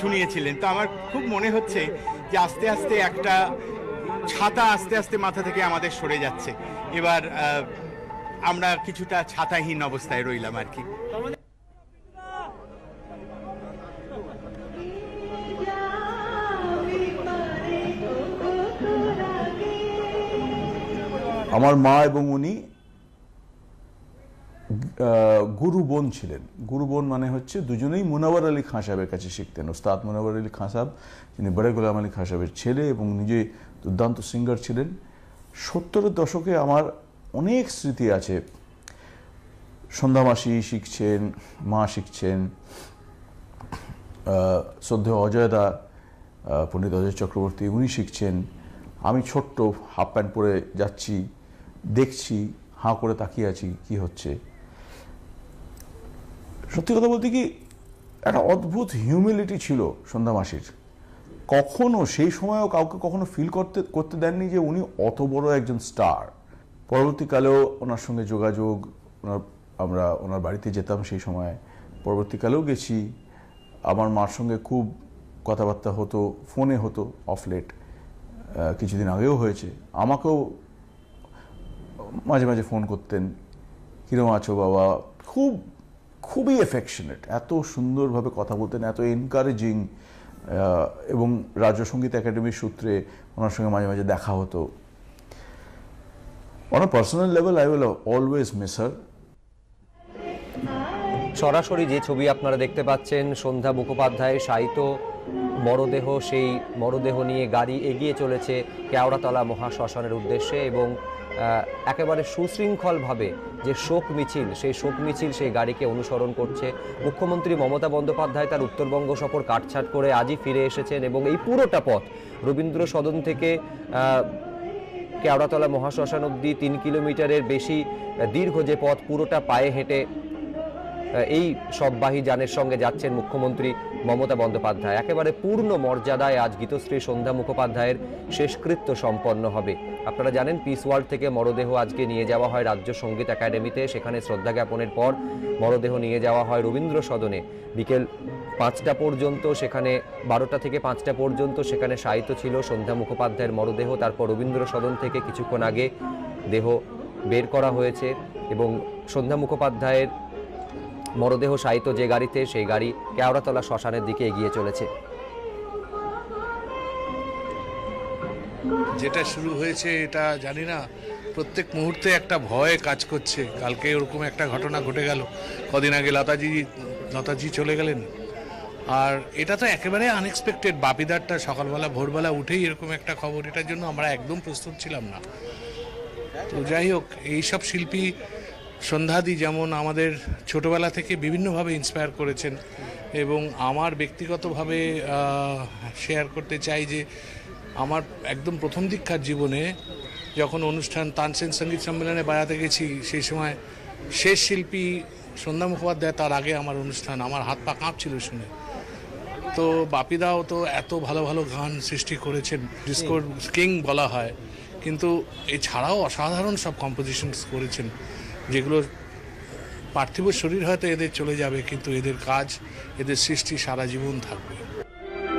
শুনিয়েছিলেন। তো আমার খুব মনে হচ্ছে যে আস্তে আস্তে একটা ছাতা আস্তে আস্তে মাথা থেকে আমাদের সরে যাচ্ছে। এবার আমরা কিছুটা ছাতাহীন অবস্থায় রইলাম আর কি। আমার মা এবং উনি গুরু বোন ছিলেন। গুরু বোন মানে হচ্ছে দুজনেই মুনাওয়ার আলী খাঁ সাহেবের কাছে শিখতেন। ওস্তাদ মুনাওয়ার আলী খাঁ সাহেব, তিনি বড়ে গোলাম আলী খাঁ সাহেবের ছেলে এবং নিজে দুর্দান্ত সিঙ্গার ছিলেন। 70-এর দশকে আমার অনেক স্মৃতি আছে। সন্ধ্যা মাসি শিখছেন, মা শিখছেন, শ্রদ্ধেয় অজয়দা, পণ্ডিত অজয় চক্রবর্তী, উনি শিখছেন। আমি ছোট্ট হাফ প্যান্ট পরে যাচ্ছি, দেখছি, হাঁ করে তাকিয়ে আছি কি হচ্ছে। সত্যি কথা বলতে কি, একটা অদ্ভুত হিউমিলিটি ছিল সন্ধ্যা মাসির। কখনো সেই সময়ও কাউকে কখনো ফিল করতে দেননি যে উনি অত বড় একজন স্টার। পরবর্তীকালেও ওনার সঙ্গে যোগাযোগ, আমরা ওনার বাড়িতে যেতাম সেই সময়, পরবর্তীকালেও গেছি। আমার মার সঙ্গে খুব কথাবার্তা হতো, ফোনে হতো অফ লেট, কিছুদিন আগেও হয়েছে। আমাকেও মাঝে মাঝে ফোন করতেন, কিরম আছো বাবা। খুবই এফেকশনেট, এত সুন্দরভাবে কথা বলতেন, এত এনকারেজিং। এবং রাজ্য সঙ্গীত একাডেমির সূত্রে ওনার সঙ্গে মাঝে মাঝে দেখা হতো। On a personal level I will always miss her. সরাসরি যে ছবি আপনারা দেখতে পাচ্ছেন, সন্ধ্যা মুখোপাধ্যায় শায়িত মরদেহ, সেই মরদেহ নিয়ে গাড়ি এগিয়ে চলেছে কেওড়াতলা মহাশ্মশানের উদ্দেশ্যে এবং একেবারে সুশৃঙ্খলভাবে যে শোক মিছিল, সেই শোক মিছিল সেই গাড়িকে অনুসরণ করছে। মুখ্যমন্ত্রী মমতা বন্দ্যোপাধ্যায় তার উত্তরবঙ্গ সফর কাটছাট করে আজই ফিরে এসেছেন এবং এই পুরোটা পথ রবীন্দ্র সদন থেকে কেওড়াতলা মহাশ্মশান অবধি 3 কিলোমিটারের বেশি দীর্ঘ যে পথ, পুরোটা পায়ে হেঁটে এই সববাহী যানের সঙ্গে যাচ্ছেন মুখ্যমন্ত্রী মমতা বন্দ্যোপাধ্যায়। একেবারে পূর্ণ মর্যাদায় আজ গীতশ্রী সন্ধ্যা মুখোপাধ্যায়ের শেষকৃত্য সম্পন্ন হবে। আপনারা জানেন পিস ওয়ার্ল্ড থেকে মরদেহ আজকে নিয়ে যাওয়া হয় রাজ্য সঙ্গীত একাডেমিতে, সেখানে শ্রদ্ধা জ্ঞাপনের পর মরদেহ নিয়ে যাওয়া হয় রবীন্দ্র সদনে। বিকেল 5টা পর্যন্ত, সেখানে 12টা থেকে 5টা পর্যন্ত সেখানে শায়িত ছিল সন্ধ্যা মুখোপাধ্যায়ের মরদেহ। তারপর রবীন্দ্র সদন থেকে কিছুক্ষণ আগে দেহ বের করা হয়েছে এবং সন্ধ্যা মুখোপাধ্যায়ের মরদেহ শায়িত যে গাড়িতে, সেই গাড়ি কেওড়াতলা শ্মশানের দিকে এগিয়ে চলেছে। যেটা শুরু হয়েছে এটা জানি না, প্রত্যেক মুহূর্তে একটা ভয় কাজ করছে। কালকে ওরকম একটা ঘটনা ঘটে গেল, কদিন আগে লতাজি চলে গেলেন। আর এটা তো একেবারে আনএক্সপেক্টেড। বাপিদারটা সকালবেলা ভোরবেলা উঠেই এরকম একটা খবর, এটার জন্য আমরা একদম প্রস্তুত ছিলাম না। তো যাই হোক, এইসব শিল্পী সন্ধ্যাদি যেমন আমাদের ছোটোবেলা থেকে বিভিন্নভাবে ইন্সপায়ার করেছেন এবং আমার ব্যক্তিগতভাবে শেয়ার করতে চাই যে আমার একদম প্রথম দিককার জীবনে যখন অনুষ্ঠান তানসেন সঙ্গীত সম্মেলনে বাজাতে গেছি, সেই সময় শেষ শিল্পী সন্ধ্যা মুখোপাধ্যায়, তার আগে আমার অনুষ্ঠান, আমার হাত পা কাঁপছিল শুনে। তো বাপিদাও তো এত ভালো ভালো গান সৃষ্টি করেছেন, ডিস্কোর কিং বলা হয়, কিন্তু এছাড়াও অসাধারণ সব কম্পোজিশনস করেছেন, যেগুলো পার্থিব শরীর হয়তো এদের চলে যাবে, কিন্তু এদের কাজ, এদের সৃষ্টি সারা জীবন থাকবে।